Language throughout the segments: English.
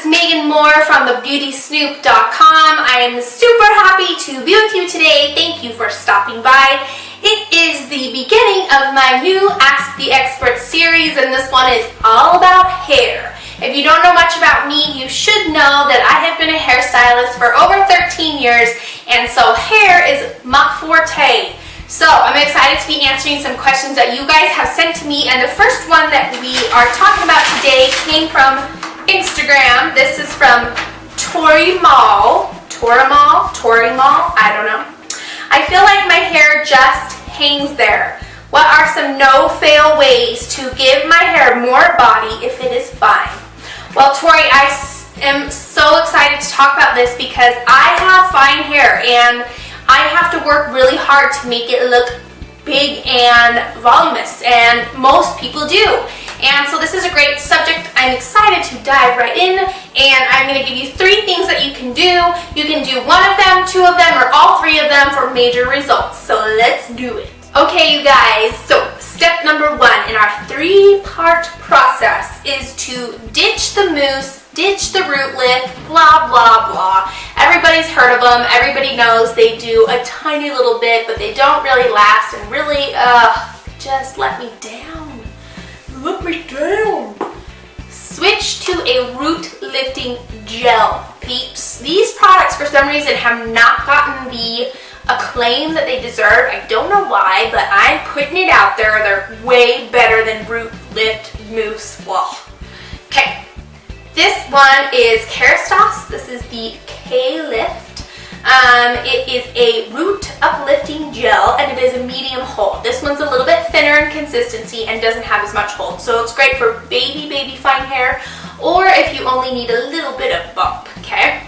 it's Megan Moore from thebeautysnoop.com. I am super happy to be with you today. Thank you for stopping by. It is the beginning of my new Ask the Expert series, and this one is all about hair. If you don't know much about me, you should know that I have been a hairstylist for over 13 years, and so hair is my forte. So I'm excited to be answering some questions that you guys have sent to me, and the first one that we are talking about today came from Instagram. This is from Tori Mall, I don't know. I feel like my hair just hangs there. What are some no-fail ways to give my hair more body if it is fine? Well, Tori, I am so excited to talk about this because I have fine hair and I have to work really hard to make it look big and voluminous, and most people do. And so this is a great subject. I'm excited to dive right in, and I'm going to give you 3 things that you can do. You can do 1 of them, 2 of them, or all 3 of them for major results. So let's do it. Okay, you guys, so step number 1 in our 3-part process is to ditch the mousse, ditch the root lift, blah, blah, blah. Everybody's heard of them. Everybody knows they do a tiny little bit, but they don't really last and really, just let me down. Let me down. Switch to a root lifting gel, peeps. These products, for some reason, have not gotten the acclaim that they deserve. I don't know why, but I'm putting it out there. They're way better than root lift mousse. Well, okay. This one is Kerastase. This is the K-Lift. It is a root uplifting gel, and it is a medium hold. This one's a little bit thinner in consistency and doesn't have as much hold. So it's great for baby fine hair, or if you only need a little bit of bump, okay?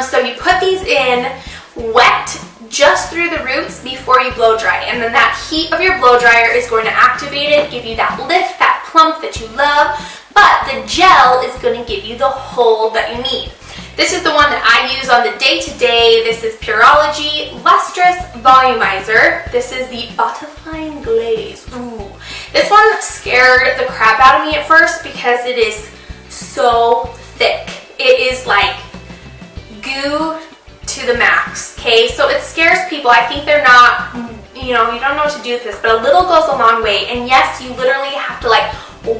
So you put these in wet just through the roots before you blow dry, and then that heat of your blow dryer is going to activate it, give you that lift, that plump that you love, but the gel is going to give you the hold that you need. This is the one that I use on the day-to-day. This is Pureology Lustrous Volumizer. This is the Butterfly Glaze. Ooh. This one scared the crap out of me at first because it is so thick. It is like goo to the max, okay? So it scares people. I think they're not, you don't know what to do with this, but a little goes a long way. And yes, you literally have to like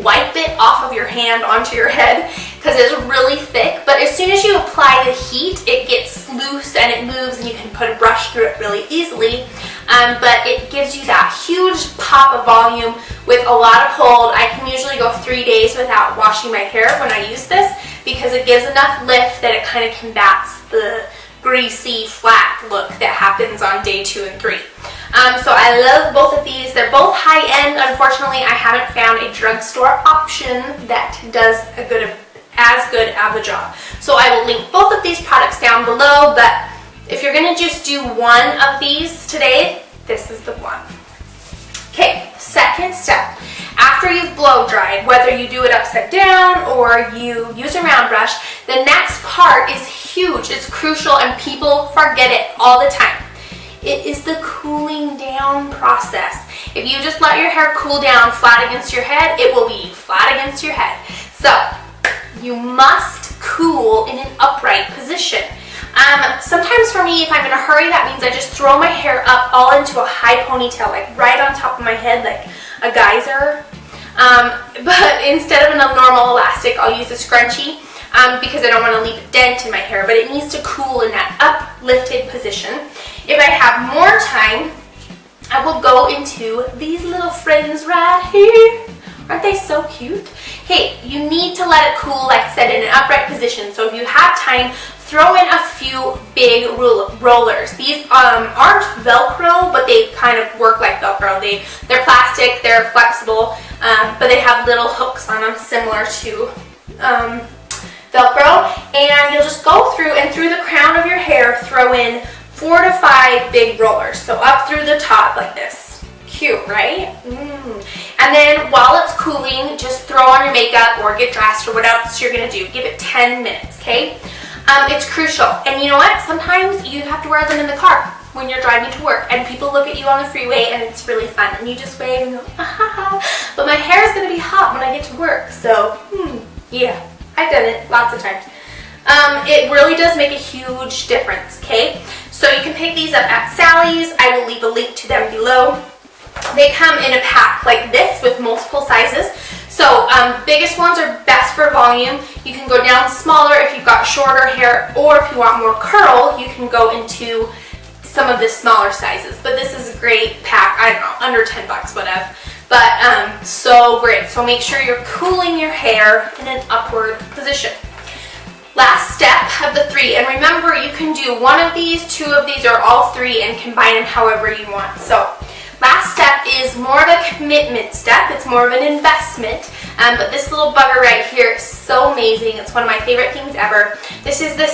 wipe it off of your hand onto your head because it's really thick, but as soon as you apply the heat, it gets loose and it moves, and you can put a brush through it really easily. But it gives you that huge pop of volume with a lot of hold. I can usually go 3 days without washing my hair when I use this because it gives enough lift that it kind of combats the greasy, flat look that happens on day 2 and 3. So I love both of these. They're both high-end. Unfortunately, I haven't found a drugstore option that does as good of a job. So I will link both of these products down below, but if you're going to just do 1 of these today, this is the one. Okay, second step. After you've blow dried, whether you do it upside down or you use a round brush, the next part is huge. It's crucial, and people forget it all the time. It is the cooling down process. If you just let your hair cool down flat against your head, it will be flat against your head. So you must cool in an upright position. Sometimes for me, if I'm in a hurry, that means I just throw my hair up all into a high ponytail, like right on top of my head, like a geyser. But instead of a normal elastic, I'll use a scrunchie because I don't want to leave a dent in my hair, but it needs to cool in that uplifted position. If I have more time, I will go into these little friends right here. Aren't they so cute? Hey, you need to let it cool, like I said, in an upright position. So if you have time, throw in a few big rollers. These aren't Velcro, but they kind of work like Velcro. They're plastic, they're flexible, but they have little hooks on them similar to Velcro. And you'll just go through, and through the crown of your hair, throw in 4 to 5 big rollers. So up through the top like this. Cute, right? And then while it's cooling, just throw on your makeup or get dressed or what else you're going to do. Give it 10 minutes, okay? It's crucial. And you know what? Sometimes you have to wear them in the car when you're driving to work, and people look at you on the freeway, and it's really fun. And you just wave and go, ah, ha, ha. But my hair is going to be hot when I get to work. So, yeah. I've done it lots of times. It really does make a huge difference, okay? So you can pick these up at Sally's. I will leave a link to them below. They come in a pack like this with multiple sizes. So biggest ones are best for volume. You can go down smaller if you've got shorter hair, or if you want more curl, you can go into some of the smaller sizes. But this is a great pack, I don't know, under 10 bucks, whatever. But so great. So make sure you're cooling your hair in an upward position. Last step of the 3, and remember you can do one of these, 2 of these, or all 3 and combine them however you want. So last step is more of a commitment step. It's more of an investment, but this little bugger right here is so amazing. It's one of my favorite things ever. This is the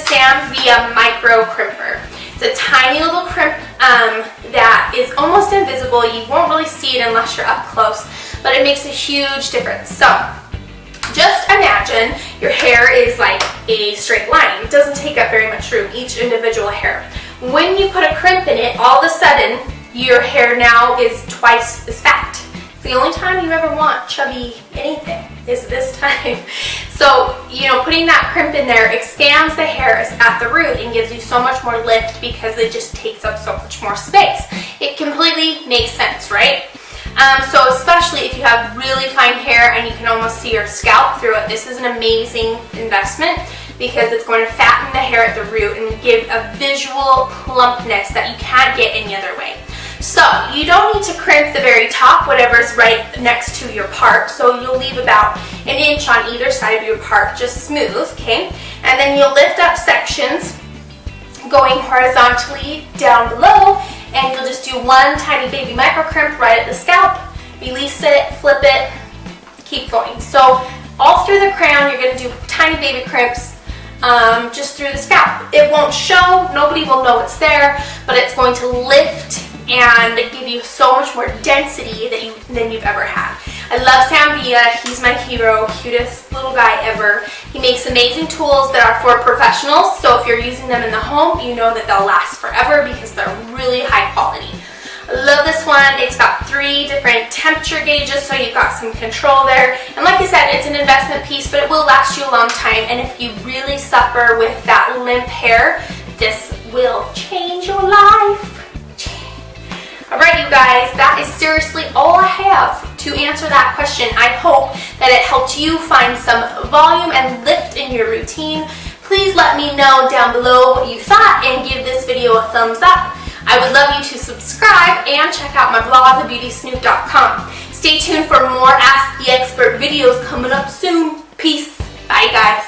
Via Micro Crimper. It's a tiny little crimp that is almost invisible. You won't really see it unless you're up close, but it makes a huge difference. So just imagine your hair is like a straight line. It doesn't take up very much room, each individual hair. When you put a crimp in it, all of a sudden, your hair now is twice as fat. It's the only time you ever want chubby anything, is this time. So, you know, putting that crimp in there expands the hairs at the root and gives you so much more lift because it just takes up so much more space. It completely makes sense, right? So especially if you have really fine hair and you can almost see your scalp through it, this is an amazing investment because it's going to fatten the hair at the root and give a visual plumpness that you can't get any other way. So you don't need to crimp the very top, whatever's right next to your part. So you'll leave about an inch on either side of your part, just smooth, okay? And then you'll lift up sections going horizontally down below, and you'll just do one tiny baby micro crimp right at the scalp, release it, flip it, keep going. So all through the crown, you're gonna do tiny baby crimps just through the scalp. It won't show, nobody will know it's there, but it's going to lift and give you so much more density than you've ever had. I love Via. He's my hero, cutest little guy ever. He makes amazing tools that are for professionals, so if you're using them in the home, you know that they'll last forever because they're really high quality. I love this one. It's got 3 different temperature gauges, so you've got some control there. And like I said, it's an investment piece, but it will last you a long time. And if you really suffer with that limp hair, this will change your life. Alright you guys, that is seriously all I have to answer that question. I hope that it helped you find some volume and lift in your routine. Please let me know down below what you thought and give this video a thumbs up. I would love you to subscribe and check out my blog, thebeautysnoop.com. Stay tuned for more Ask the Expert videos coming up soon. Peace. Bye guys.